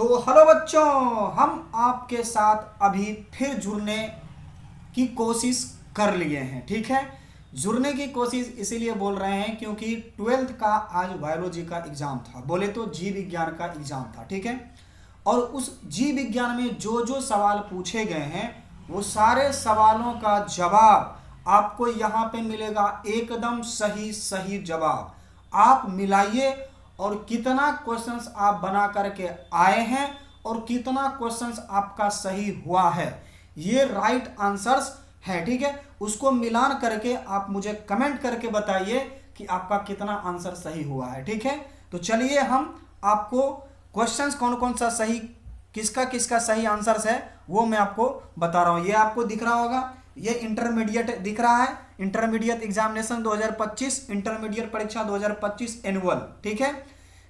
तो हेलो बच्चों, हम आपके साथ अभी फिर जुड़ने की कोशिश कर लिए हैं। ठीक है, जुड़ने की कोशिश इसीलिए बोल रहे हैं क्योंकि 12th का आज बायोलॉजी का एग्जाम था, बोले तो जीव विज्ञान का एग्जाम था। ठीक है, और उस जीव विज्ञान में जो जो सवाल पूछे गए हैं वो सारे सवालों का जवाब आपको यहाँ पे मिलेगा, एकदम सही सही जवाब। आप मिलाइए और कितना क्वेश्चंस आप बना करके आए हैं और कितना क्वेश्चंस आपका सही हुआ है, ये राइट आंसर्स है। ठीक है, उसको मिलान करके आप मुझे कमेंट करके बताइए कि आपका कितना आंसर सही हुआ है। ठीक है, तो चलिए हम आपको क्वेश्चंस कौन कौन सा सही, किसका किसका सही आंसर्स है वो मैं आपको बता रहा हूं। ये आपको दिख रहा होगा, ये इंटरमीडिएट दिख रहा है, इंटरमीडिएट एग्जामिनेशन 2025, इंटरमीडिएट परीक्षा 2025 एनुअल। ठीक है,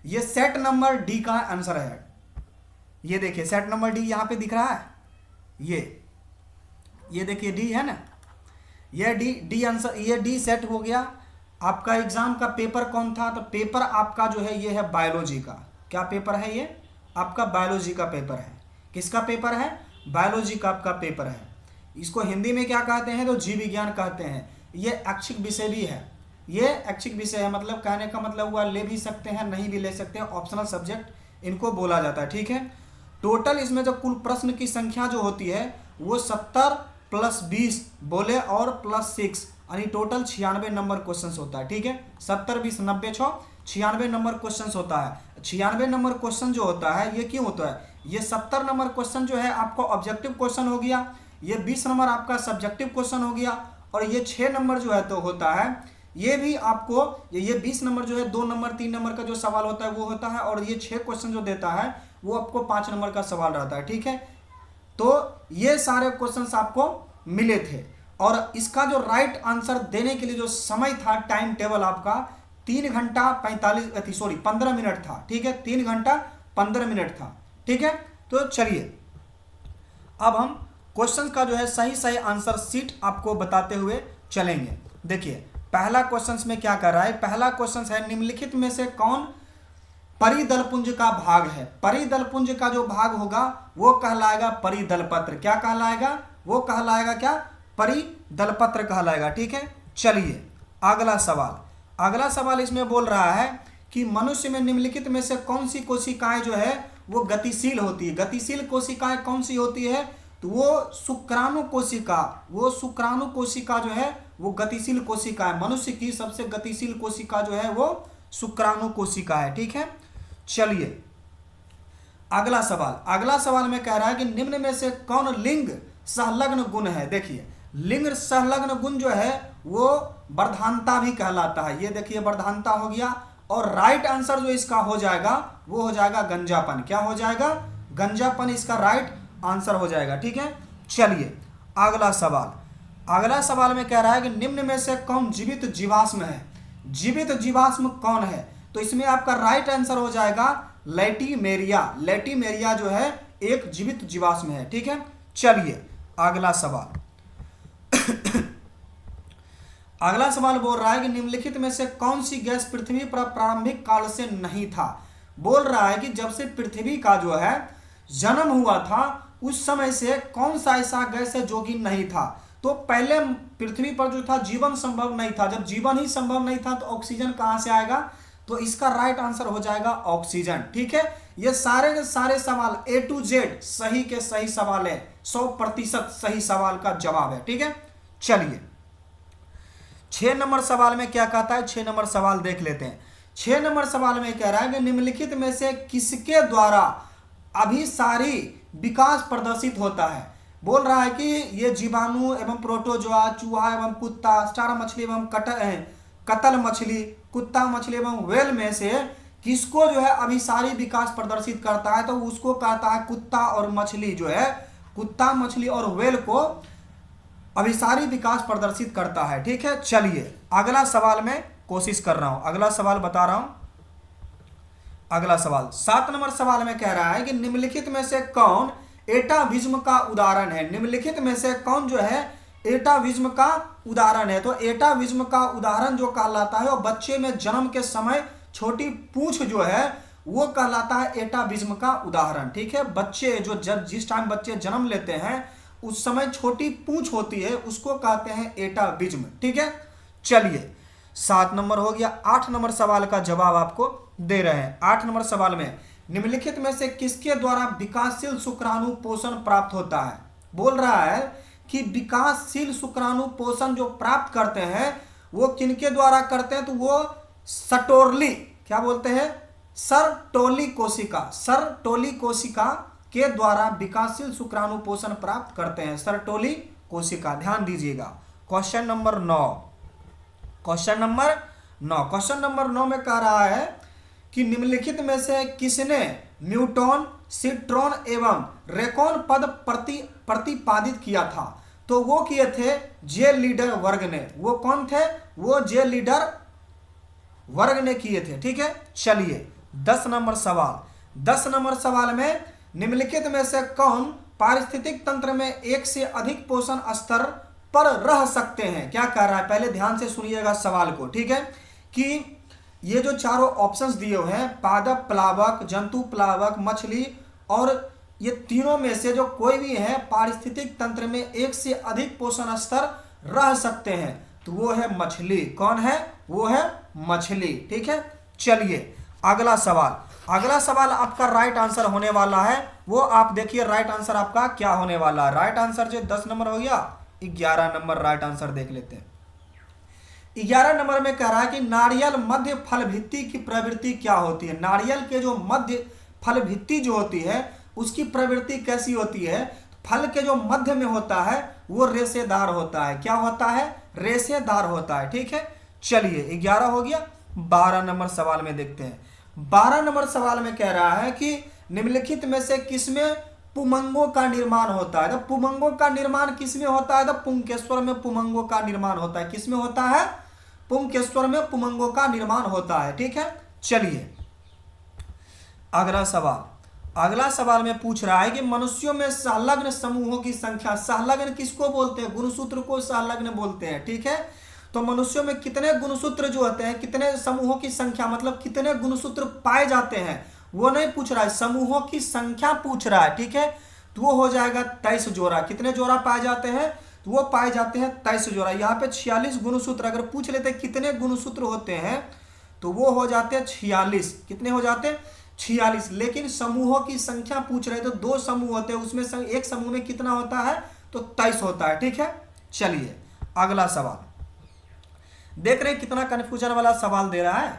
ये सेट नंबर डी का आंसर है। ये देखिए सेट नंबर डी यहां पे दिख रहा है, ये देखिए डी है ना, ये डी आंसर, ये डी सेट हो गया। आपका एग्जाम का पेपर कौन था? तो पेपर आपका जो है ये है बायोलॉजी का। क्या पेपर है? ये आपका बायोलॉजी का पेपर है। किसका पेपर है? बायोलॉजी का आपका पेपर है। इसको हिंदी में क्या कहते हैं? तो जीव विज्ञान कहते हैं। ये ऐच्छिक विषय भी है, ये ऐच्छिक विषय है, मतलब कहने का मतलब हुआ ले भी सकते हैं नहीं भी ले सकते हैं, ऑप्शनल सब्जेक्ट इनको बोला जाता है। ठीक है, टोटल इसमें जो कुल प्रश्न की संख्या जो होती है वो 70 + 20 बोले और +6 यानी टोटल 96 नंबर क्वेश्चंस होता है। ठीक है, 70 20 90 6 96 नंबर क्वेश्चंस होता है। 96 नंबर क्वेश्चन जो होता है ये क्यों होता है? ये 70 नंबर क्वेश्चन जो है आपको ऑब्जेक्टिव क्वेश्चन हो गया, ये 20 नंबर आपका सब्जेक्टिव क्वेश्चन हो गया, और ये 6 नंबर जो है तो होता है ये भी आपको, ये 20 नंबर जो है 2 नंबर 3 नंबर का जो सवाल होता है वो होता है, और ये 6 क्वेश्चन जो देता है वो आपको 5 नंबर का सवाल रहता है। ठीक है, तो ये सारे क्वेश्चंस आपको मिले थे, और इसका जो राइट आंसर देने के लिए जो समय था, टाइम टेबल आपका 3 घंटा 15 मिनट था। ठीक है, 3 घंटा 15 मिनट था। ठीक है, तो चलिए अब हम क्वेश्चन का जो है सही सही आंसर सीट आपको बताते हुए चलेंगे। देखिए पहला क्वेश्चन में क्या कर रहा है, पहला क्वेश्चन है निम्नलिखित में से कौन परिदलपुंज का भाग है? परिदलपुंज का जो भाग होगा वो कहलाएगा परिदलपत्र। क्या कहलाएगा? वो कहलाएगा क्या? परिदलपत्र कहलाएगा। ठीक है, चलिए अगला सवाल, अगला सवाल इसमें बोल रहा है कि मनुष्य में निम्नलिखित में से कौन सी कोशिकाएं जो है वो गतिशील होती है? गतिशील कोशिकाएं कौन सी होती है? तो वो शुक्राणु कोशिका, वो शुक्राणु कोशिका जो है वो गतिशील कोशिका है। मनुष्य की सबसे गतिशील कोशिका जो है वो शुक्राणु कोशिका है। ठीक है, चलिए अगला सवाल, अगला सवाल में कह रहा है कि निम्न में से कौन लिंग संलग्न गुण है? देखिए लिंग संलग्न गुण जो है वो वर्धानता भी कहलाता है। ये देखिए वर्धानता हो गया, और राइट आंसर जो इसका हो जाएगा वो हो जाएगा गंजापन। क्या हो जाएगा? गंजापन इसका राइट आंसर हो जाएगा। ठीक है, चलिए अगला सवाल, अगला सवाल में कह रहा है कि निम्न में से कौन जीवित जीवाश्म है? जीवित जीवाश्म कौन है? तो इसमें आपका राइट आंसर हो जाएगा लैटिमेरिया। लैटिमेरिया जो है एक जीवित जीवाश्म है। ठीक है, चलिए अगला सवाल अगला सवाल बोल रहा है कि निम्नलिखित में से कौन सी गैस पृथ्वी पर प्रारंभिक काल से नहीं था? बोल रहा है कि जब से पृथ्वी का जो है जन्म हुआ था उस समय से कौन सा ऐसा गैस है जो कि नहीं था? तो पहले पृथ्वी पर जो था जीवन संभव नहीं था। जब जीवन ही संभव नहीं था तो ऑक्सीजन कहां से आएगा? तो इसका राइट आंसर हो जाएगा ऑक्सीजन। ठीक है, ये सारे के सारे सवाल A to Z सही के सही सवाल है, 100% सही सवाल का जवाब है। ठीक है, चलिए 6 नंबर सवाल में क्या कहता है? 6 नंबर सवाल देख लेते हैं। 6 नंबर सवाल में कह रहा है कि निम्नलिखित में से किसके द्वारा अभिसारी विकास प्रदर्शित होता है? बोल रहा है कि ये जीवाणु एवं प्रोटोजोआ, चूहा एवं कुत्ता, स्टार मछली एवं कतल मछली, कुत्ता मछली एवं व्हेल में से किसको जो है अभिसारी विकास प्रदर्शित करता है? तो उसको कहता है कुत्ता और मछली जो है, कुत्ता मछली और व्हेल को अभिसारी विकास प्रदर्शित करता है। ठीक है, चलिए अगला सवाल में कोशिश कर रहा हूं, अगला सवाल बता रहा हूं। अगला सवाल 7 नंबर सवाल में कह रहा है कि निम्नलिखित में से कौन एटाविज्म का उदाहरण है? निम्नलिखित में से कौन जो है एटाविज्म का उदाहरण है? तो एटाविज्म का उदाहरण जो कहलाता है वो बच्चे में जन्म के समय छोटी पूंछ जो है वो कहलाता है एटाविज्म का उदाहरण। ठीक है, बच्चे जो जिस टाइम बच्चे जन्म लेते हैं उस समय छोटी पूंछ होती है, उसको कहते हैं एटाविज्म। ठीक है, चलिए 7 नंबर हो गया। 8 नंबर सवाल का जवाब आपको दे रहे हैं। 8 नंबर सवाल में निम्नलिखित में से किसके द्वारा विकासशील शुक्राणु पोषण प्राप्त होता है। बोल रहा है कि विकासशील शुक्राणु पोषण जो प्राप्त करते हैं वो किनके द्वारा करते हैं, तो वो सर्टोली, क्या बोलते हैं, सर्टोली कोशिका के द्वारा विकासशील शुक्राणु पोषण प्राप्त करते हैं, सर्टोली कोशिका। ध्यान दीजिएगा। क्वेश्चन नंबर 9 में कह रहा है कि निम्नलिखित में से किसने न्यूटन, सिट्रॉन एवं रेकॉन पद प्रतिपादित किया था। तो वो किए थे जे लीडर वर्ग ने। वो कौन थे, वो जे लीडर वर्ग ने किए थे। ठीक है, चलिए 10 नंबर सवाल में निम्नलिखित में से कौन पारिस्थितिक तंत्र में एक से अधिक पोषण स्तर पर रह सकते हैं। क्या कह रहा है, पहले ध्यान से सुनिएगा सवाल को। ठीक है, कि ये जो चारों ऑप्शंस दिए हुए हैं, पादप प्लावक, जंतु प्लावक, मछली, और ये तीनों में से जो कोई भी है पारिस्थितिक तंत्र में एक से अधिक पोषण स्तर रह सकते हैं, तो वो है मछली। कौन है, वो है मछली। ठीक है, चलिए अगला सवाल आपका राइट आंसर होने वाला है। वो आप देखिए राइट आंसर आपका क्या होने वाला है। राइट आंसर जो 10 नंबर हो गया, 11 नंबर राइट आंसर देख लेते हैं। 11 नंबर में कह रहा है कि नारियल मध्य फल भित्ति की प्रवृत्ति क्या होती है। नारियल के जो मध्य फल भित्ति जो होती है उसकी प्रवृत्ति कैसी होती है। फल के जो मध्य में होता है वो रेशेदार होता है। क्या होता है, रेशेदार होता है। ठीक है, चलिए 11 हो गया। 12 नंबर सवाल में देखते हैं। 12 नंबर सवाल में कह रहा है कि निम्नलिखित में से किसमें पुमंगों का निर्माण होता है। तो पुमंगों का निर्माण किसमें होता है, तो पुंकेश्वर में पुमंगों का निर्माण होता है। किसमें होता है, पुंकेश्वर में पुमंगों का निर्माण होता है। ठीक है, चलिए अगला सवाल में पूछ रहा है कि मनुष्यों में संलग्न समूहों की संख्या। संलग्न किसको बोलते हैं, गुणसूत्र को संलग्न बोलते हैं। ठीक है, तो मनुष्यों में कितने गुणसूत्र जो होते हैं, कितने समूहों की संख्या, मतलब कितने गुणसूत्र पाए जाते हैं, वो नहीं पूछ रहा है, समूहों की संख्या पूछ रहा है। ठीक है, तो वो हो जाएगा 23 जोड़ा। कितने जोड़ा पाए जाते हैं, तो वो पाए जाते हैं 23 जोड़ा। यहाँ पे 46 गुणसूत्र अगर पूछ लेते कितने गुणसूत्र होते हैं, तो वो हो जाते हैं 46। कितने हो जाते हैं, 46। लेकिन समूहों की संख्या पूछ रहे, तो 2 समूह होते हैं, उसमें एक समूह में कितना होता है, तो 23 होता है। ठीक है, चलिए अगला सवाल देख रहे हैं, कितना कन्फ्यूजन वाला सवाल दे रहा है।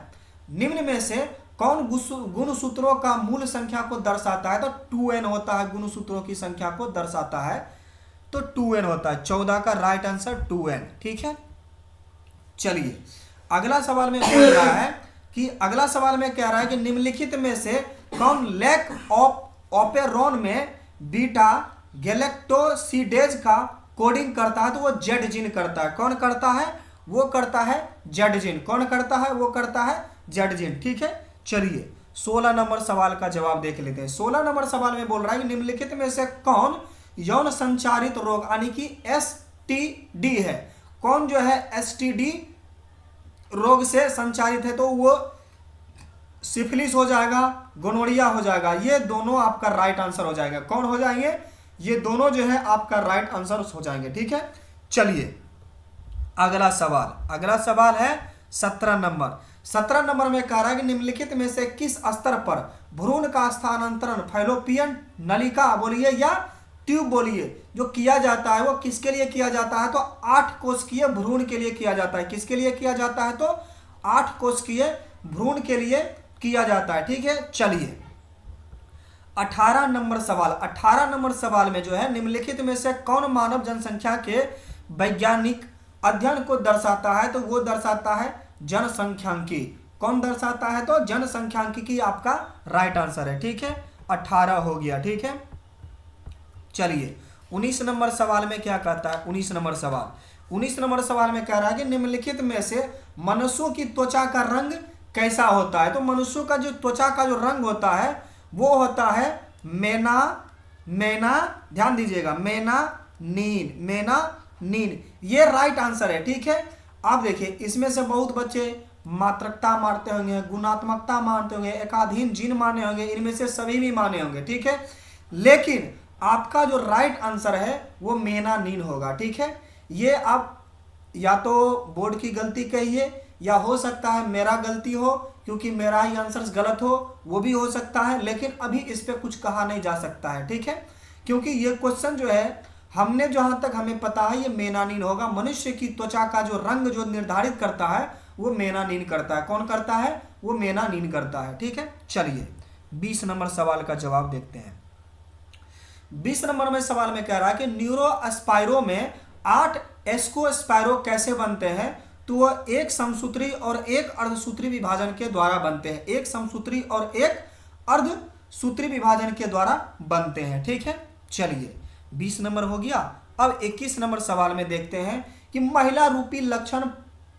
निम्न में से कौन गुणसूत्रों का मूल संख्या को दर्शाता है, तो 2n होता है। गुणसूत्रों की संख्या को दर्शाता है तो 2n होता है। 14 का राइट आंसर 2n। ठीक है, चलिए अगला सवाल में बोल रहा है कि कह रहा है कि निम्नलिखित में से कौन लैक ऑफ ऑपेरॉन में बीटा गैलेक्टोसिडेज का कोडिंग करता है, तो वो जेड जीन करता है। कौन करता है, वो करता है जेड जीन। कौन करता है, वो करता है जेड जीन। ठीक है, चलिए 16 नंबर सवाल का जवाब देख लेते हैं। 16 नंबर सवाल में बोल रहा है कि निम्नलिखित में से कौन यौन संचारित रोग यानी कि एसटीडी है। कौन जो है एसटीडी रोग से संचारित है, तो वो सिफिलिस हो जाएगा, गोनोरिया हो जाएगा। ये दोनों आपका राइट आंसर हो जाएगा। कौन हो जाएंगे, ये दोनों जो है आपका राइट आंसर हो जाएंगे। ठीक है, चलिए अगला सवाल है 17 नंबर। 17 नंबर में कह रहा है कि निम्नलिखित में से किस स्तर पर भ्रूण का स्थानांतरण फैलोपियन नलिका बोलिए या ट्यूब बोलिए जो किया जाता है, वो किसके लिए किया जाता है, तो 8 कोशिकीय भ्रूण के लिए किया जाता है। किसके लिए किया जाता है, तो 8 कोशिकीय भ्रूण के लिए किया जाता है। ठीक है, चलिए 18 नंबर सवाल में जो है निम्नलिखित में से कौन मानव जनसंख्या के वैज्ञानिक अध्ययन को दर्शाता है, तो वो दर्शाता है जनसंख्यांकी। कौन दर्शाता है, तो जनसंख्यांकी आपका राइट आंसर है। ठीक है, 18 हो गया। ठीक है, चलिए 19 नंबर सवाल में क्या कहता है। 19 नंबर सवाल में कह रहा है कि निम्नलिखित में से मनुष्यों की त्वचा का रंग कैसा होता है, तो मनुष्यों का जो त्वचा का जो रंग होता है वो होता है मेना ध्यान दीजिएगा, मेनानीन। ये राइट आंसर है। ठीक है, आप देखिए इसमें से बहुत बच्चे मात्रकता मानते होंगे, गुणात्मकता मानते होंगे, एकाधीन जीन माने होंगे, इनमें से सभी भी माने होंगे, ठीक है। लेकिन आपका जो राइट आंसर है वो मेनानिन होगा, ठीक है। ये आप या तो बोर्ड की गलती कहिए या हो सकता है मेरा गलती हो, क्योंकि मेरा ही आंसर गलत हो, वो भी हो सकता है। लेकिन अभी इस पे कुछ कहा नहीं जा सकता है, ठीक है, क्योंकि ये क्वेश्चन जो है हमने जहां तक हमें पता है ये मेनानिन होगा। मनुष्य की त्वचा का जो रंग जो निर्धारित करता है वो मेनानिन करता है। कौन करता है? वो मेनानिन करता है, ठीक है। चलिए 20 नंबर सवाल का जवाब देखते हैं। 20 नंबर में सवाल में कह रहा है कि न्यूरोस्पाइरो में 8 एस्कोस्पाइरो कैसे बनते हैं? तो वह एक समसूत्री और एक अर्धसूत्री विभाजन के द्वारा बनते हैं। एक समसूत्री और एक अर्धसूत्री विभाजन के द्वारा बनते हैं, ठीक है। चलिए 20 नंबर हो गया। अब 21 नंबर सवाल में देखते हैं कि महिला रूपी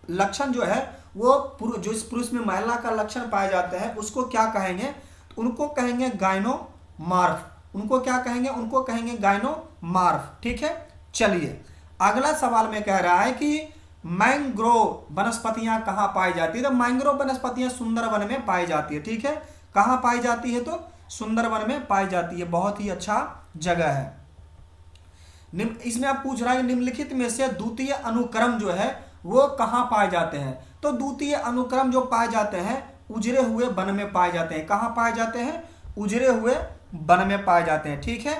लक्षण जो है वो जो इस पुरुष में महिला का लक्षण पाए जाते हैं उसको क्या कहेंगे? उनको कहेंगे गायनोमार्फ। उनको क्या कहेंगे? उनको कहेंगे गायनोमार्फ, ठीक है। चलिए अगला सवाल में कह रहा है कि मैंग्रोव वनस्पतियां कहां पाई जाती है? तो मैंग्रोव वनस्पतियां सुंदरवन में पाई जाती है, ठीक है। कहां पाई जाती है? तो सुंदरवन में पाई जाती है। बहुत ही अच्छा जगह है। इसमें आप पूछ रहा है निम्नलिखित में से द्वितीय अनुक्रम जो है वो कहां पाए जाते हैं? तो द्वितीय अनुक्रम जो पाए जाते हैं उजरे हुए वन में पाए जाते हैं। कहां पाए जाते हैं? उजरे हुए वन में पाए जाते हैं, ठीक है।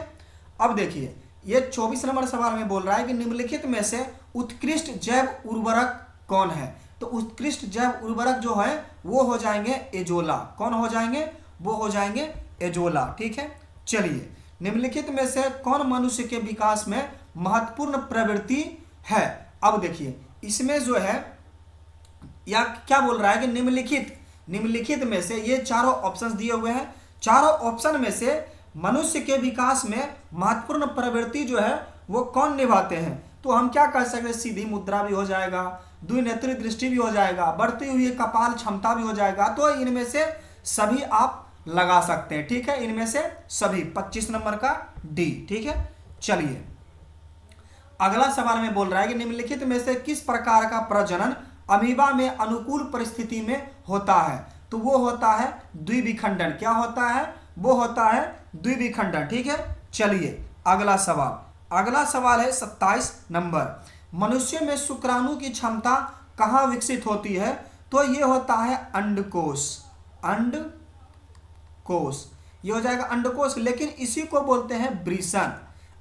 अब देखिए ये 24 नंबर सवाल में बोल रहा है कि निम्नलिखित में से उत्कृष्ट जैव उर्वरक कौन है? तो उत्कृष्ट जैव उर्वरक जो है वो हो जाएंगे एजोला। कौन हो जाएंगे? वो हो जाएंगे एजोला, ठीक है। चलिए निम्नलिखित में से कौन मनुष्य के विकास में महत्वपूर्ण प्रवृत्ति है? अब देखिए इसमें जो है या क्या बोल रहा है कि निम्नलिखित में से ये चारों ऑप्शंस दिए हुए हैं। चारों ऑप्शन में से मनुष्य के विकास में महत्वपूर्ण प्रवृत्ति जो है वो कौन निभाते हैं? तो हम क्या कर सकते हैं? सीधी मुद्रा भी हो जाएगा, द्विनेत्री दृष्टि भी हो जाएगा, बढ़ती हुई कपाल क्षमता भी हो जाएगा। तो इनमें से सभी आप लगा सकते हैं, ठीक है। इनमें से सभी 25 नंबर का डी, ठीक है। चलिए अगला सवाल में बोल रहा है कि निम्नलिखित में से किस प्रकार का प्रजनन अमीबा में अनुकूल परिस्थिति में होता है? तो वो होता है द्विविखंडन। क्या होता है? वो होता है द्विविखंडन, ठीक है। चलिए अगला सवाल है 27 नंबर। मनुष्य में शुक्राणु की क्षमता कहाँ विकसित होती है? तो ये होता है अंडकोश। ये हो जाएगा अंडकोश, लेकिन इसी को बोलते हैं वृषण।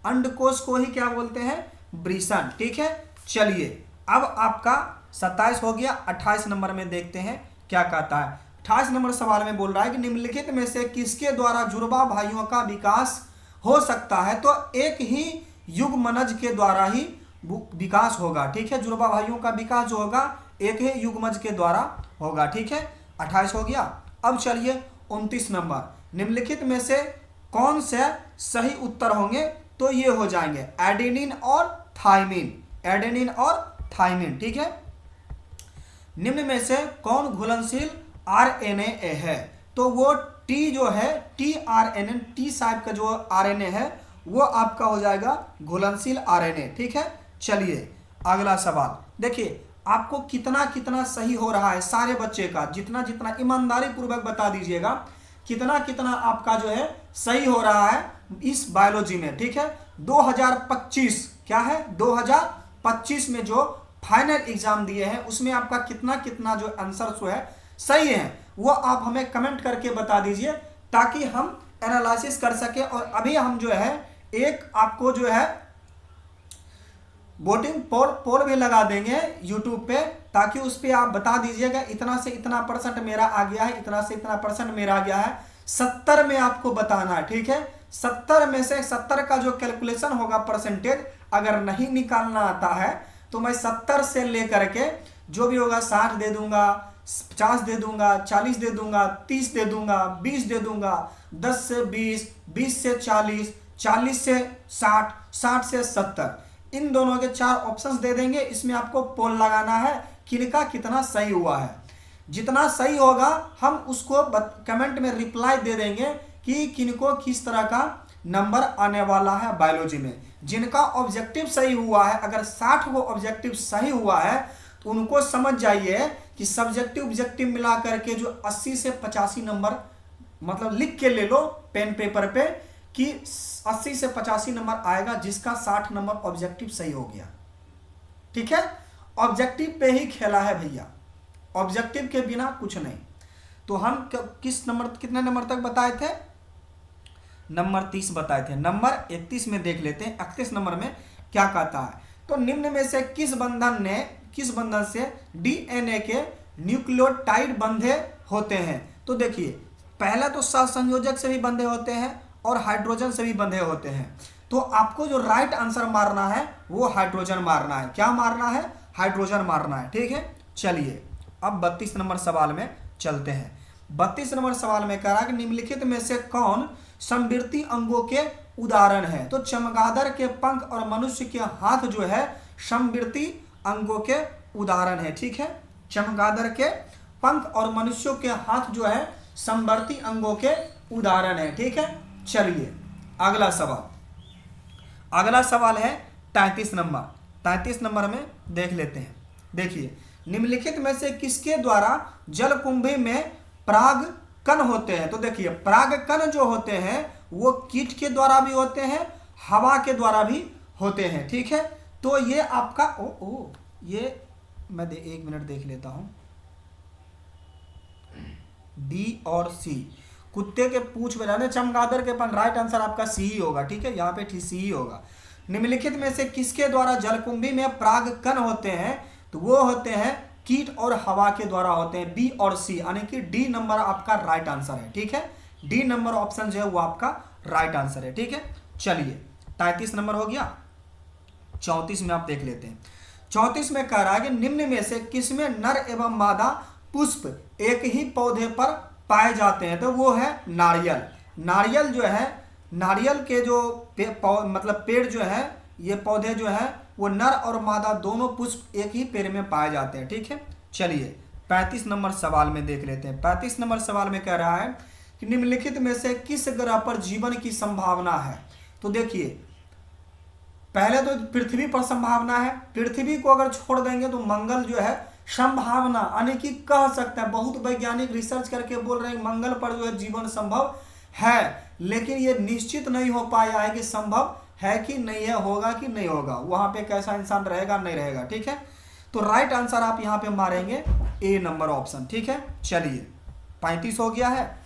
अंडकोश को ही क्या बोलते हैं? वृषण, ठीक है। चलिए अब आपका 27 हो गया। 28 नंबर में देखते हैं क्या कहता है। 28 नंबर सवाल में बोल रहा है कि निम्नलिखित में से किसके द्वारा जुड़वा भाइयों का विकास हो सकता है? तो एक ही युग्मनज के द्वारा ही विकास होगा, ठीक है। जुड़वा भाइयों का विकास जो होगा एक ही युग्मज के द्वारा होगा, ठीक है। 28 हो गया। अब चलिए 29 नंबर। निम्नलिखित में से कौन से सही उत्तर होंगे? तो ये हो जाएंगे एडेनिन और थाइमिन, ठीक है। निम्न में से कौन घुलनशील आरएनए है? तो वो टी जो है टीआरएनए, टी साइप का जो आरएनए है वो आपका हो जाएगा घुलनशील आरएनए, ठीक है। चलिए अगला सवाल देखिए आपको कितना कितना सही हो रहा है सारे बच्चे का, जितना जितना ईमानदारी पूर्वक बता दीजिएगा कितना कितना आपका जो है सही हो रहा है इस बायोलॉजी में, ठीक है। 2025 क्या है? 2025 में जो फाइनल एग्जाम दिए हैं उसमें आपका कितना कितना जो आंसर जो है सही है वो आप हमें कमेंट करके बता दीजिए ताकि हम एनालिसिस कर सके। और अभी हम जो है एक आपको जो है वोटिंग पोल भी लगा देंगे यूट्यूब पे, ताकि उस पर आप बता दीजिएगा इतना से इतना परसेंट मेरा आ गया है, इतना से इतना परसेंट मेरा आ गया है। 70 में आपको बताना है, ठीक है। 70 में से 70 का जो कैलकुलेशन होगा परसेंटेज अगर नहीं निकालना आता है तो मैं 70 से लेकर के जो भी होगा 60 दे दूंगा, 50 दे दूंगा, 40 दे दूंगा, 30 दे दूंगा, 20 दे दूंगा, 10 से 20, 20 से 40, 40 से 60, 60 से 70, इन दोनों के 4 ऑप्शंस दे देंगे। इसमें आपको पोल लगाना है किनका कितना सही हुआ है। जितना सही होगा हम उसको कमेंट में रिप्लाई दे देंगे कि किनको किस तरह का नंबर आने वाला है बायोलॉजी में। जिनका ऑब्जेक्टिव सही हुआ है, अगर 60 वो ऑब्जेक्टिव सही हुआ है तो उनको समझ जाइए कि कि सब्जेक्टिव ऑब्जेक्टिव मिला करके जो 80 से 85 नंबर मतलब लिख के ले लो पेन पेपर पे कि 80 से 85 नंबर आएगा जिसका 60 नंबर ऑब्जेक्टिव सही हो गया। ठीक है, ऑब्जेक्टिव पे ही खेला है भैया, ऑब्जेक्टिव के बिना कुछ नहीं। तो हम किस नंबर कितने नंबर तक बताए थे? नंबर 30 बताए थे। नंबर 31 में देख लेते हैं 31 नंबर में क्या कहता है। तो निम्न में से किस बंधन से डीएनए के न्यूक्लियोटाइड बंधे होते हैं? तो देखिए पहला तो सहसंयोजक से भी बंधे होते हैं और हाइड्रोजन से भी बंधे होते हैं। तो आपको जो राइट आंसर मारना है वो हाइड्रोजन मारना है। क्या मारना है? हाइड्रोजन मारना है। ठीक है, चलिए अब 32 नंबर सवाल में चलते हैं। 32 नंबर सवाल में कह रहा है कि निम्नलिखित में से कौन समवर्ती अंगों के उदाहरण है? तो चमगादड़ के पंख और मनुष्य के हाथ जो है समवर्ती अंगों के उदाहरण है। ठीक है, चमगादड़ के पंख और मनुष्यों के हाथ जो है समवर्ती अंगों के उदाहरण है। ठीक है, चलिए अगला सवाल है 33 नंबर। 33 नंबर में देख लेते हैं। देखिए निम्नलिखित में से किसके द्वारा जलकुंभी में पराग कण होते हैं? तो देखिए पराग कण जो होते हैं वो कीट के द्वारा भी होते हैं, हवा के द्वारा भी होते हैं। ठीक है, तो ये आपका ये मैं एक मिनट देख लेता हूं। डी और सी, कुत्ते के पूंछ में जाने चमगादड़ के पंख, राइट आंसर आपका सी ही होगा। ठीक है, यहाँ पे सी ही होगा। निम्नलिखित में से किसके द्वारा जलकुंभी में पराग कण होते हैं? तो वो होते हैं कीट और हवा के द्वारा होते हैं। बी और सी, यानी कि डी नंबर आपका राइट आंसर है। ठीक है, डी नंबर ऑप्शन जो है वो आपका राइट आंसर है। ठीक है, चलिए 33 नंबर हो गया। 34 में आप देख लेते हैं। 34 में कह रहा है कि निम्न में से किसमें नर एवं मादा पुष्प एक ही पौधे पर पाए जाते हैं? तो वो है नारियल। नारियल जो है, नारियल के जो मतलब पेड़ जो है, ये पौधे जो है वो नर और मादा दोनों पुष्प एक ही पेड़ में पाए जाते हैं। ठीक है, चलिए 35 नंबर सवाल में देख लेते हैं। 35 नंबर सवाल में कह रहा है कि निम्नलिखित में से किस ग्रह पर जीवन की संभावना है? तो देखिए पहले तो पृथ्वी पर संभावना है। पृथ्वी को अगर छोड़ देंगे तो मंगल जो है संभावना, यानी कि कह सकते हैं, बहुत वैज्ञानिक रिसर्च करके बोल रहे हैं मंगल पर जो है जीवन संभव है, लेकिन ये निश्चित नहीं हो पाया है कि संभव है कि नहीं है, होगा कि नहीं होगा, वहां पे कैसा इंसान रहेगा नहीं रहेगा। ठीक है, तो राइट आंसर आप यहां पे मारेंगे ए नंबर ऑप्शन। ठीक है, चलिए 35 हो गया है।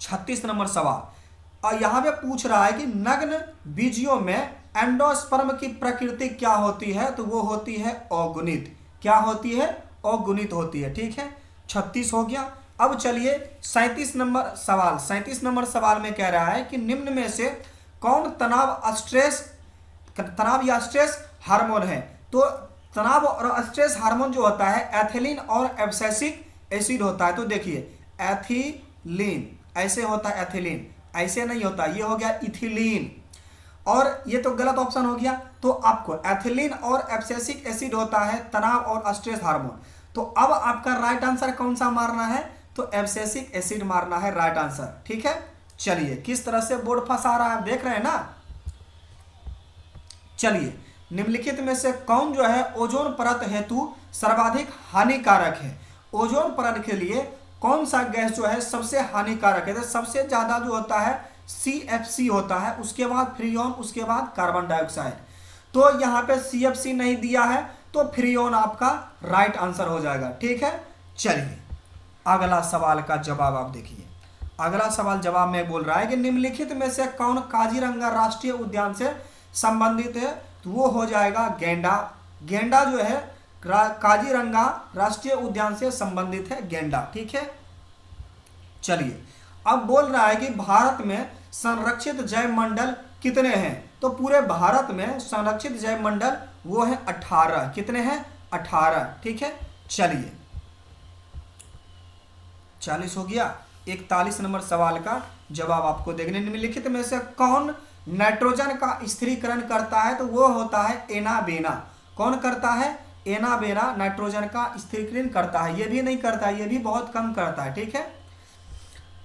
36 नंबर सवाल और यहां पे पूछ रहा है कि नग्न बीजियों में एंडोस्पर्म की प्रकृति क्या होती है? तो वो होती है अगुणित। क्या होती है? अगुणित होती है। ठीक है, 36 हो गया। अब चलिए 37 नंबर सवाल। 37 नंबर सवाल में कह रहा है कि निम्न में से कौन तनाव या स्ट्रेस हार्मोन है? तो तनाव और स्ट्रेस हार्मोन जो होता है एथिलीन और एब्सिसिक एसिड होता है। तो देखिए एथिलीन ऐसे होता है, एथिलीन ऐसे नहीं होता, ये हो गया इथिलीन, और ये तो गलत ऑप्शन हो गया। तो आपको एथिलीन और एब्सिसिक एसिड होता है तनाव और स्ट्रेस हार्मोन। तो अब आपका राइट आंसर कौन सा मारना है? तो एब्सिसिक एसिड मारना है राइट आंसर। ठीक है, चलिए किस तरह से बोर्ड फंसा रहा है आप देख रहे हैं ना। चलिए निम्नलिखित में से कौन जो है ओजोन परत हेतु सर्वाधिक हानिकारक है? ओजोन परत के लिए कौन सा गैस जो है सबसे हानिकारक है? तो सबसे ज्यादा जो होता है CFC होता है, उसके बाद फ्रीऑन, उसके बाद कार्बन डाइऑक्साइड। तो यहाँ पे CFC नहीं दिया है तो फ्रीऑन आपका राइट आंसर हो जाएगा। ठीक है, चलिए अगला सवाल का जवाब आप देखिए। अगला सवाल जवाब में बोल रहा है कि निम्नलिखित में से कौन काजीरंगा राष्ट्रीय उद्यान से संबंधित है? तो वो हो जाएगा गेंडा। गेंडा जो है काजीरंगा राष्ट्रीय उद्यान से संबंधित है, गेंडा। ठीक है, चलिए अब बोल रहा है कि भारत में संरक्षित जैव मंडल कितने हैं? तो पूरे भारत में संरक्षित जैव मंडल वो है 18। कितने हैं? 18। ठीक है, चलिए 40 हो गया। 41 नंबर सवाल का जवाब आपको देखने। निम्नलिखित में से कौन नाइट्रोजन का स्थिरीकरण करता है? तो वो होता है एनाबेना। कौन करता है? एनाबेना नाइट्रोजन का स्थिरीकरण करता है। ये भी नहीं करता है, ये भी बहुत कम करता है। ठीक है,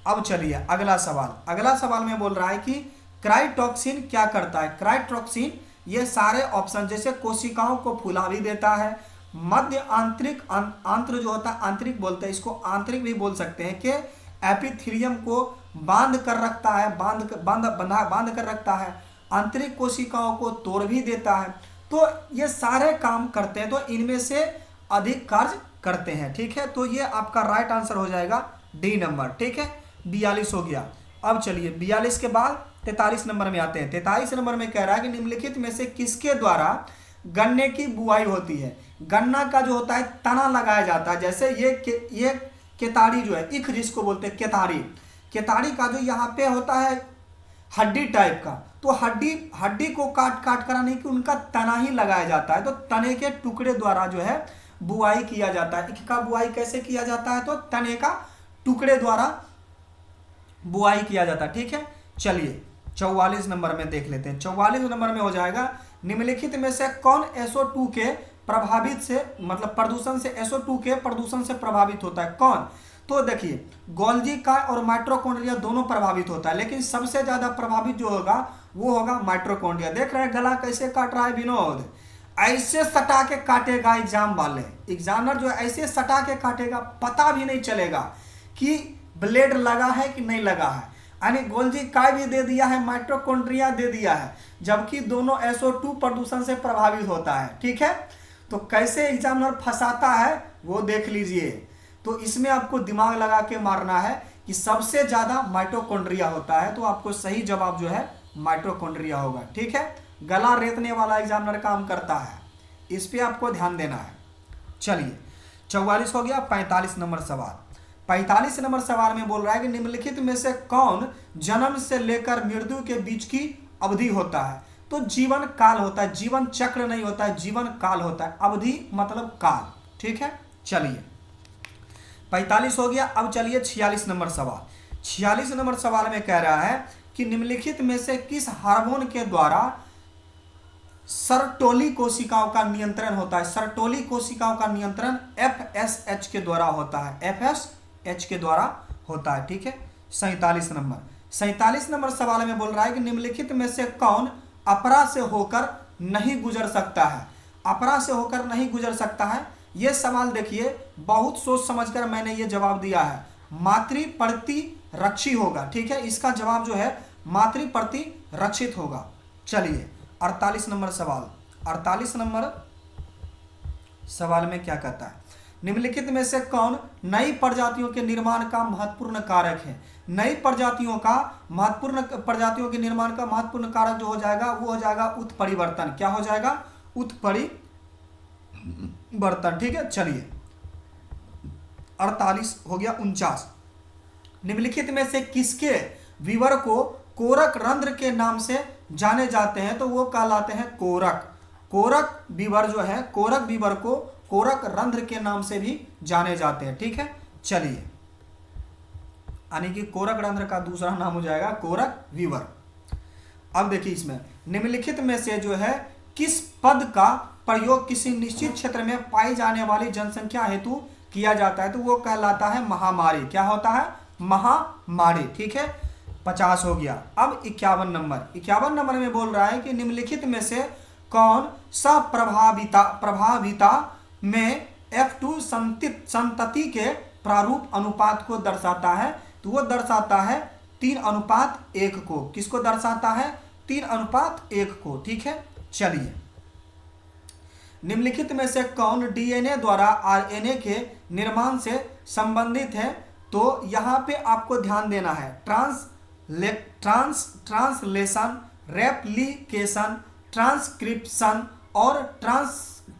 अब चलिए अगला सवाल। अगला सवाल में बोल रहा है कि क्राइटोक्सिन क्या करता है? क्राइटोक्सिन ये सारे ऑप्शन जैसे कोशिकाओं को फुला भी देता है, मध्य आंतरिक, आंत्र जो होता है आंतरिक बोलते हैं इसको, आंतरिक भी बोल सकते हैं, कि एपिथेलियम को बांध कर रखता है, बांध कर रखता है, आंतरिक कोशिकाओं को तोड़ भी देता है। तो ये सारे काम करते हैं, तो इनमें से अधिक कार्य करते हैं। ठीक है, तो ये आपका राइट आंसर हो जाएगा डी नंबर। ठीक है, 42 हो गया। अब चलिए 42 के बाद 43 नंबर में आते हैं। 43 नंबर में कह रहा है कि निम्नलिखित में से किसके द्वारा गन्ने की बुआई होती है। गन्ना का जो होता है तना लगाया जाता है, जैसे ये केताड़ी जो है, इख जिसको बोलते हैं केताड़ी, केताड़ी का जो यहाँ पे होता है हड्डी टाइप का, तो हड्डी को काट कर नहीं कि उनका तना ही लगाया जाता है। तो तने के टुकड़े द्वारा जो है बुआई किया जाता है। इख का बुआई कैसे किया जाता है, तो तने का टुकड़े द्वारा बुआई किया जाता है। ठीक है, चलिए 44 नंबर में देख लेते हैं। 44 नंबर में हो जाएगा निम्नलिखित में से कौन SO2 के प्रभावित से, मतलब प्रदूषण से, SO2 के प्रदूषण से प्रभावित होता है, कौन। तो देखिए गोल्जी का और माइटोकॉन्ड्रिया दोनों प्रभावित होता है, लेकिन सबसे ज्यादा प्रभावित जो होगा वो होगा माइटोकॉन्ड्रिया। देख रहे हैं गला कैसे काट रहा है विनोद, ऐसे सटा के काटेगा एग्जाम वाले, एग्जामिनर जो है ऐसे सटा के काटेगा, पता भी नहीं चलेगा कि ब्लेड लगा है कि नहीं लगा है। यानी गोल्जी काय भी दे दिया है, माइटोकॉन्ड्रिया दे दिया है, जबकि दोनों SO2 प्रदूषण से प्रभावित होता है। ठीक है, तो कैसे एग्जामिनर फंसाता है वो देख लीजिए। तो इसमें आपको दिमाग लगा के मारना है कि सबसे ज्यादा माइटोकॉन्ड्रिया होता है, तो आपको सही जवाब जो है माइटोकॉन्ड्रिया होगा। ठीक है, गला रेतने वाला एग्जामिनर काम करता है, इस पे आपको ध्यान देना है। चलिए 44 हो गया। 45 नंबर सवाल। 45 नंबर सवाल में बोल रहा है कि निम्नलिखित में से कौन जन्म से लेकर मृत्यु के बीच की अवधि होता है। तो जीवन काल होता है, जीवन चक्र नहीं होता है, जीवन काल होता है, अवधि मतलब काल। ठीक है, चलिए 45 हो गया। अब चलिए 46 नंबर सवाल। 46 नंबर सवाल में कह रहा है कि निम्नलिखित में से किस हार्मोन के द्वारा सर्टोली कोशिकाओं का नियंत्रण होता है। सर्टोली कोशिकाओं का नियंत्रण FSH के द्वारा होता है, FSH के द्वारा होता है। ठीक है, 47 नंबर सवाल में बोल रहा है कि निम्नलिखित में से कौन अपरा से होकर नहीं गुजर सकता है। अपरा से होकर नहीं गुजर सकता है, यह सवाल देखिए बहुत सोच समझकर मैंने ये जवाब दिया है। मातृप्रतिरक्षी होगा। ठीक है, इसका जवाब जो है मातृप्रतिरक्षित होगा। चलिए 48 नंबर सवाल। 48 नंबर सवाल में क्या कहता है, निम्नलिखित में से कौन नई प्रजातियों के निर्माण का महत्वपूर्ण कारक है। नई प्रजातियों के निर्माण का महत्वपूर्ण कारक जो हो जाएगा वो हो जाएगा उत्परिवर्तन। क्या हो जाएगा, उत्परिवर्तन। ठीक है, चलिए 48 हो गया। 49 निम्नलिखित में से किसके विवर को कोरक रंध्र के नाम से जाने जाते हैं। तो वो कहलाते हैं कोरक विवर जो है, कोरक विवर को कोरक रंध्र के नाम से भी जाने जाते हैं। ठीक है, चलिए यानी कि कोरक रंध्र का दूसरा नाम हो जाएगा कोरक विवर। अब देखिए इसमें निम्नलिखित में से जो है किस पद का प्रयोग किसी निश्चित क्षेत्र में पाई जाने वाली जनसंख्या हेतु किया जाता है। तो वो कहलाता है महामारी। क्या होता है, महामारी। ठीक है, 50 हो गया। अब 51 नंबर में बोल रहा है कि निम्नलिखित में से कौन सा प्रभाविता में F2 संतति के प्रारूप अनुपात को दर्शाता है। तो वो दर्शाता है 3:1 को। किसको दर्शाता है, 3:1 को। ठीक है, चलिए निम्नलिखित में से कौन DNA द्वारा RNA के निर्माण से संबंधित है। तो यहां पे आपको ध्यान देना है, ट्रांसलेशन, रेप्लिकेशन, ट्रांसक्रिप्शन और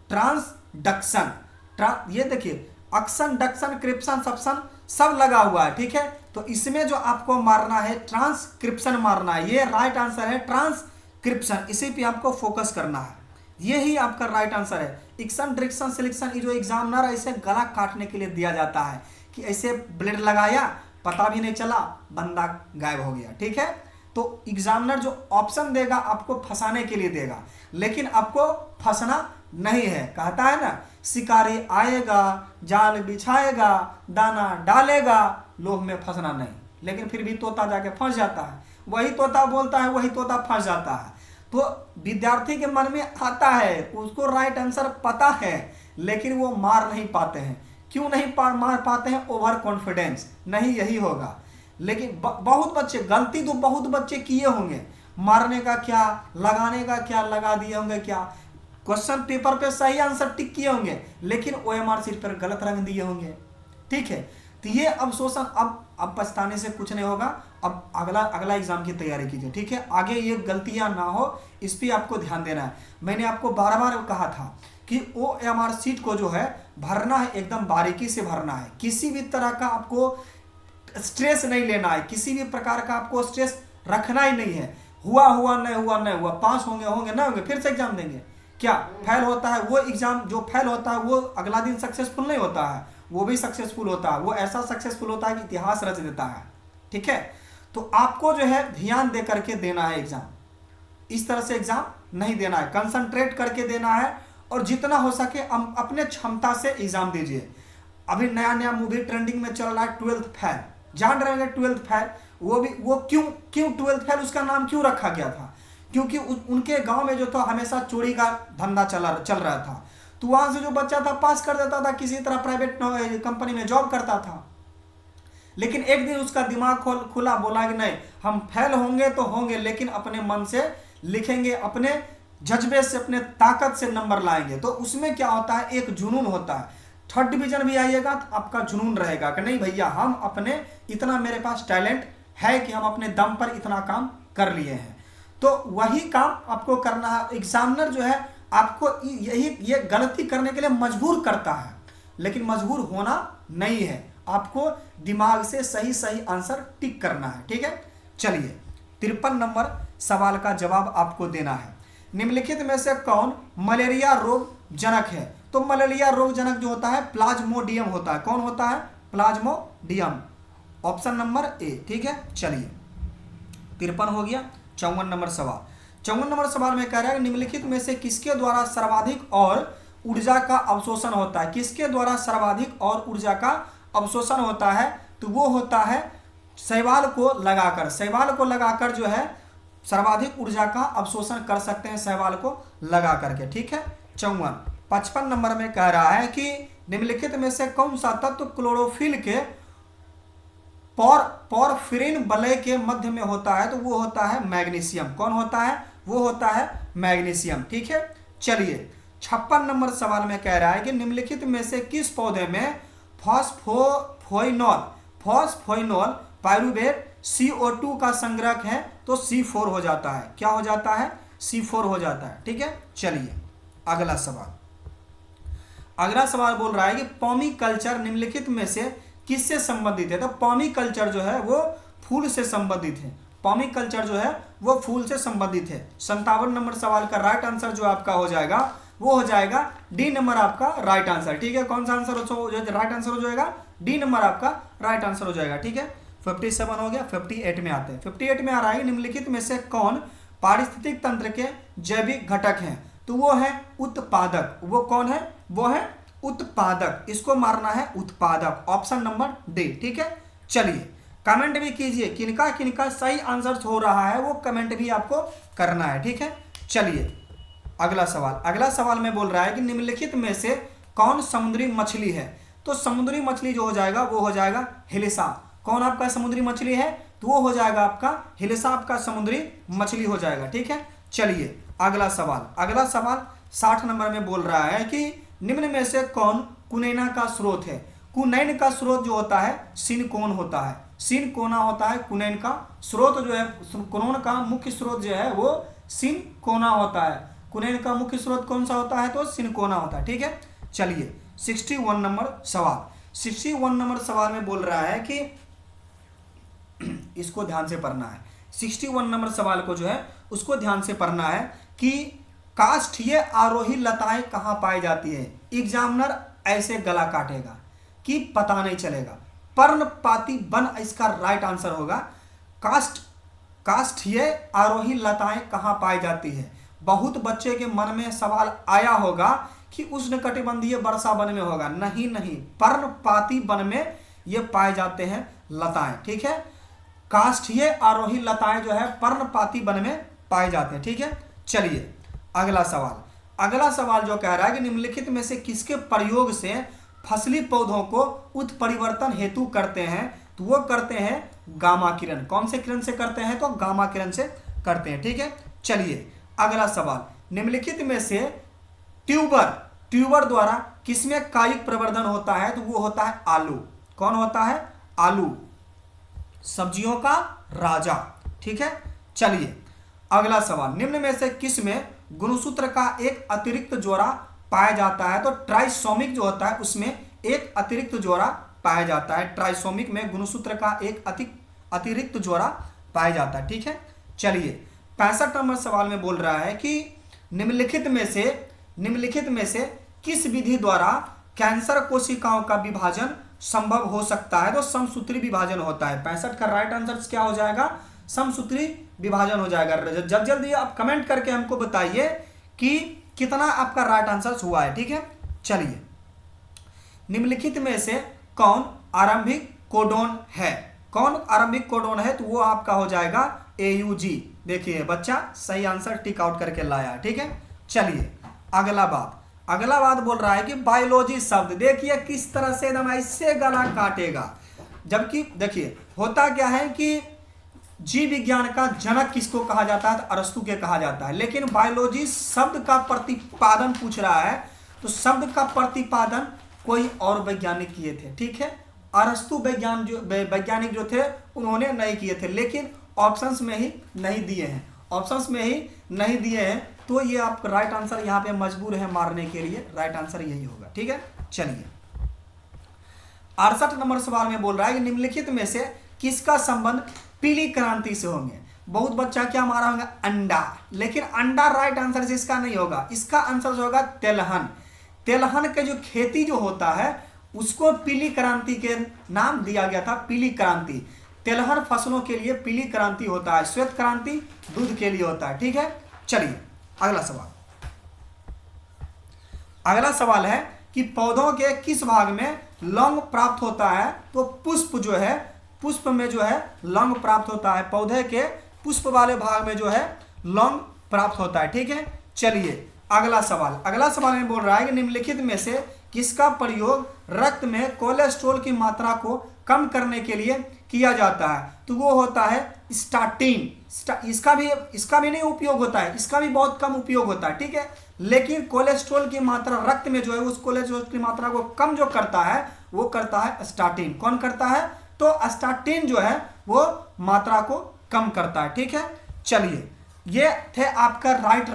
ट्रांसडक्शन। ये देखिए अक्शन, डक्शन, क्रिप्शन, सप्शन सब लगा हुआ है। ठीक है, तो इसमें जो आपको मारना है ट्रांसक्रिप्शन मारना है। ये राइट आंसर है ट्रांसक्रिप्शन, इसी पे आपको फोकस करना है, ये ही आपका राइट आंसर है। इक्शन, डिक्शन, सिलेक्शन ये जो एग्जामिनर ऐसे गला काटने के लिए दिया जाता है कि ऐसे ब्लेड लगाया, पता भी नहीं चला, बंदा गायब हो गया। ठीक है, तो एग्जामिनर जो ऑप्शन देगा आपको फंसाने के लिए देगा, लेकिन आपको फंसना नहीं है। कहता है ना, शिकारी आएगा, जाल बिछाएगा, दाना डालेगा, लोभ में फंसना नहीं। लेकिन फिर भी तोता जाके फंस जाता है, वही तोता बोलता है, वही तोता फंस जाता है। तो विद्यार्थी के मन में आता है, उसको राइट आंसर पता है, लेकिन वो मार नहीं पाते हैं। क्यों नहीं मार पाते हैं? ओवर कॉन्फिडेंस, नहीं यही होगा। लेकिन बहुत बच्चे, गलती तो बहुत बच्चे किए होंगे, मारने का क्या, लगाने का क्या, लगा दिए होंगे क्या, क्वेश्चन पेपर पे सही आंसर टिक किए होंगे, लेकिन ओएमआर शीट पर गलत रंग दिए होंगे। ठीक है, तो ये अब शोषण, अब पछताने से कुछ नहीं होगा। अब अगला एग्जाम की तैयारी कीजिए। ठीक है, आगे ये गलतियां ना हो, इस पर आपको ध्यान देना है। मैंने आपको बार बार कहा था कि ओएमआर शीट को जो है भरना है, एकदम बारीकी से भरना है। किसी भी तरह का आपको स्ट्रेस नहीं लेना है, किसी भी प्रकार का आपको स्ट्रेस रखना ही नहीं है। हुआ नहीं हुआ, पास होंगे ना होंगे, फिर से एग्जाम देंगे। क्या फेल होता है वो एग्जाम, जो फेल होता है वो अगला दिन सक्सेसफुल नहीं होता है, वो भी सक्सेसफुल होता है। वो ऐसा सक्सेसफुल होता है कि इतिहास रच देता है। ठीक है, तो आपको जो है ध्यान दे करके देना है एग्जाम, इस तरह से एग्जाम नहीं देना है, कंसंट्रेट करके देना है, और जितना हो सके अपने क्षमता से एग्जाम दीजिए। अभी नया मूवी ट्रेंडिंग में चल रहा है 12th फेल, जान रहे हैं 12th फेल, वो क्यों 12th फेल उसका नाम क्यों रखा गया था? क्योंकि उनके गांव में जो था हमेशा चोरी का धंधा चल रहा था, तो वहां से जो बच्चा था पास कर देता था, किसी तरह प्राइवेट कंपनी में जॉब करता था। लेकिन एक दिन उसका दिमाग खुला, बोला कि नहीं, हम फेल होंगे तो होंगे, लेकिन अपने मन से लिखेंगे, अपने जज्बे से, अपने ताकत से नंबर लाएंगे। तो उसमें क्या होता है, एक जुनून होता है। 3rd डिवीजन भी आइएगा तो आपका जुनून रहेगा कि नहीं भैया, हम अपने, इतना मेरे पास टैलेंट है कि हम अपने दम पर इतना काम कर लिए हैं। तो वही काम आपको करना है। एग्जामिनर जो है आपको ये गलती करने के लिए मजबूर करता है, लेकिन मजबूर होना नहीं है, आपको दिमाग से सही आंसर टिक करना है। ठीक है, चलिए 53 नंबर सवाल का जवाब आपको देना है। निम्नलिखित में से कौन मलेरिया रोग जनक है? तो मलेरिया रोग जनक जो होता है प्लाज्मोडियम होता है। कौन होता है? Plasmodium, option number A. ठीक है, चलिए 53 हो गया। 54 नंबर सवाल, 54 नंबर सवाल में कह रहा है निम्नलिखित में से किसके द्वारा सर्वाधिक और ऊर्जा का अवशोषण होता है? किसके द्वारा सर्वाधिक और ऊर्जा का अवशोषण होता है? तो वो होता है शैवाल को लगाकर। शैवाल को लगाकर जो है सर्वाधिक ऊर्जा का अवशोषण कर सकते हैं, शैवाल को लगा करके। ठीक है, 54। 55 नंबर में कह रहा है कि निम्नलिखित में से कौन सा तत्व क्लोरोफिल के पोरफिरिन वलय के मध्य में होता है? तो वो होता है मैग्नीशियम। कौन होता है? वो होता है मैग्नीशियम। ठीक है, चलिए 56 नंबर सवाल में कह रहा है कि निम्नलिखित में से किस पौधे में फॉस्फोइनोल पाइरूवेट CO2 का संग्रह है? तो C4 हो जाता है। क्या हो जाता है? C4 हो जाता है। ठीक है, चलिए अगला सवाल। अगला सवाल बोल रहा है कि पॉमी कल्चर निम्नलिखित में से किससे संबंधित है? तो पॉमी कल्चर जो है वो फूल से संबंधित है। पॉमी कल्चर जो है वो फूल से संबंधित है। 57 नंबर सवाल का राइट आंसर जो आपका हो जाएगा वो हो जाएगा डी नंबर आपका राइट आंसर। ठीक है, कौन सा आंसर राइट आंसर हो जाएगा? डी नंबर आपका राइट आंसर हो जाएगा। ठीक है, 57 हो गया। 58 में आते हैं। 58 में आ रहा है निम्नलिखित में से कौन पारिस्थितिक तंत्र के जैविक घटक हैं? तो वो है उत्पादक। वो कौन है? वो है उत्पादक। इसको मारना है उत्पादक, ऑप्शन नंबर डी। ठीक है, चलिए कमेंट भी कीजिए किनका किनका सही आंसर हो रहा है, वो कमेंट भी आपको करना है। ठीक है, चलिए अगला सवाल। अगला सवाल में बोल रहा है कि निम्नलिखित में से कौन समुद्री मछली है? तो समुद्री मछली जो हो जाएगा वो हो जाएगा हिल्सा। कौन आपका समुद्री मछली है? तो वो हो जाएगा आपका हिल्सा, आपका समुद्री मछली हो जाएगा। ठीक है, चलिए अगला सवाल। अगला सवाल 60 नंबर में बोल रहा है कि निम्न में से कौन कुनैना का स्रोत है? कुनैन का स्रोत जो होता है सिनकोन होता है। सिनकोना होता है कुनैन का स्रोत जो है। कुनैन का मुख्य स्रोत जो है वो सिनकोना होता है। कुनैन का मुख्य स्रोत कौन सा होता है? तो सिनकोना होता है। ठीक है, चलिए 61 नंबर सवाल। 61 नंबर सवाल में बोल रहा है कि इसको ध्यान से पढ़ना है। 61 नंबर सवाल को जो है उसको ध्यान से पढ़ना है कि काष्ठीय आरोही लताएं कहाँ पाई जाती है? एग्जामिनर ऐसे गला काटेगा कि पता नहीं चलेगा। पर्णपाती वन इसका राइट आंसर होगा। काष्ठीय आरोही लताएं कहाँ पाई जाती है? बहुत बच्चे के मन में सवाल आया होगा कि उष्णकटिबंधीय वर्षा वन में होगा। नहीं, पर्णपाती वन में ये पाए जाते हैं लताएं। ठीक है, काष्ठीय आरोही लताएं जो है पर्णपाती वन में पाए जाते हैं। ठीक है, चलिए अगला सवाल। अगला सवाल जो कह रहा है कि निम्नलिखित में से किसके प्रयोग से फसली पौधों को उत्परिवर्तन हेतु करते हैं, तो वो करते हैं गामा किरण। कौन से किरण से करते हैं, तो गामा किरण से करते हैं। ठीक है, चलिए अगला सवाल, निम्नलिखित में से ट्यूबर द्वारा किसमें कायिक प्रवर्धन होता है, तो वो होता है आलू। कौन होता है, आलू, सब्जियों का राजा। ठीक है, चलिए अगला सवाल, निम्न में से किस में गुणसूत्र का एक अतिरिक्त जोड़ा पाया जाता है, तो ट्राइसोमिक जो होता है उसमें एक अतिरिक्त जोड़ा पाया जाता है। ट्राइसोमिक में गुणसूत्र का एक अतिरिक्त जोड़ा पाया जाता है। ठीक है, चलिए 65 नंबर सवाल में बोल रहा है कि निम्नलिखित में से किस विधि द्वारा कैंसर कोशिकाओं का विभाजन संभव हो सकता है, तो समसूत्री विभाजन होता है। 65 का राइट आंसर क्या हो जाएगा, समसूत्री विभाजन हो जाएगा। जल्दी आप कमेंट करके हमको बताइए कि कितना आपका राइट आंसर हुआ है। ठीक है, चलिए निम्नलिखित में से कौन आरंभिक कोडोन है, कौन आरंभिक कोडोन है, तो वो आपका हो जाएगा AUG। देखिए बच्चा सही आंसर टिक आउट करके लाया। ठीक है, चलिए अगला बात बोल रहा है कि बायोलॉजी शब्द, देखिए किस तरह से एकदम ऐसे गला काटेगा। जबकि देखिए होता क्या है कि जीव विज्ञान का जनक किसको कहा जाता है, तो अरस्तु के कहा जाता है। लेकिन बायोलॉजी शब्द का प्रतिपादन पूछ रहा है, तो शब्द का प्रतिपादन कोई और वैज्ञानिक किए थे। ठीक है, अरस्तु वैज्ञानिक जो थे उन्होंने नहीं किए थे, लेकिन ऑप्शंस में ही नहीं दिए हैं, तो ये आप राइट आंसर यहाँ पे मजबूर है मारने के लिए, राइट आंसर यही होगा। ठीक है, चलिए 68 नंबर सवाल में बोल रहा है कि निम्नलिखित में से किसका संबंध पीली क्रांति से होंगे। बहुत बच्चा क्या मारा होगा, अंडा, लेकिन अंडा राइट आंसर इसका नहीं होगा। इसका आंसर जो होगा तेलहन के जो खेती जो होता है उसको पीली क्रांति के नाम दिया गया था, पीली क्रांति। तेलहन फसलों के लिए पीली क्रांति होता है, श्वेत क्रांति दूध के लिए होता है। ठीक है, चलिए अगला सवाल है कि पौधों के किस भाग में लौंग प्राप्त होता है, तो पुष्प में जो है लौंग प्राप्त होता है। पौधे के पुष्प वाले भाग में जो है लौंग प्राप्त होता है। ठीक है, चलिए अगला सवाल में बोल रहा है कि निम्नलिखित में से किसका प्रयोग रक्त में कोलेस्ट्रॉल की मात्रा को कम करने के लिए किया जाता है, तो वो होता है स्टार्टिन। इसका भी नहीं उपयोग होता है, इसका भी बहुत कम उपयोग होता है। ठीक है, लेकिन कोलेस्ट्रॉल की मात्रा रक्त में जो है उस कोलेस्ट्रॉल की मात्रा को कम जो करता है वो करता है स्टार्टिन। कौन करता है, तो स्टार्टिन जो है वो मात्रा को कम करता है। ठीक है, चलिए ये थे आपका राइट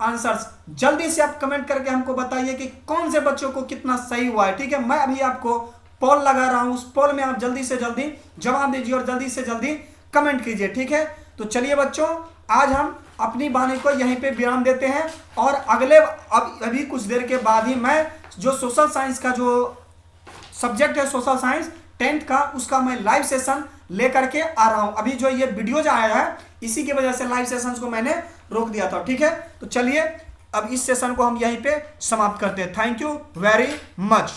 आंसर्स। जल्दी से आप कमेंट करके हमको बताइए कि कौन से बच्चों को कितना सही हुआ है। ठीक है, मैं अभी आपको पोल लगा रहा हूं, उस पोल में आप जल्दी से जल्दी जवाब दीजिए और जल्दी से जल्दी कमेंट कीजिए। ठीक है, तो चलिए बच्चों आज हम अपनी वाणी को यहीं पे विराम देते हैं, और अभी कुछ देर के बाद ही मैं जो सोशल साइंस का जो सब्जेक्ट है, सोशल साइंस 10th का, उसका मैं लाइव सेशन लेकर के आ रहा हूं। अभी जो ये वीडियो जो आया है इसी की वजह से लाइव सेशंस को मैंने रोक दिया था। ठीक है, तो चलिए अब इस सेशन को हम यहीं पे समाप्त करते हैं। Thank you very much.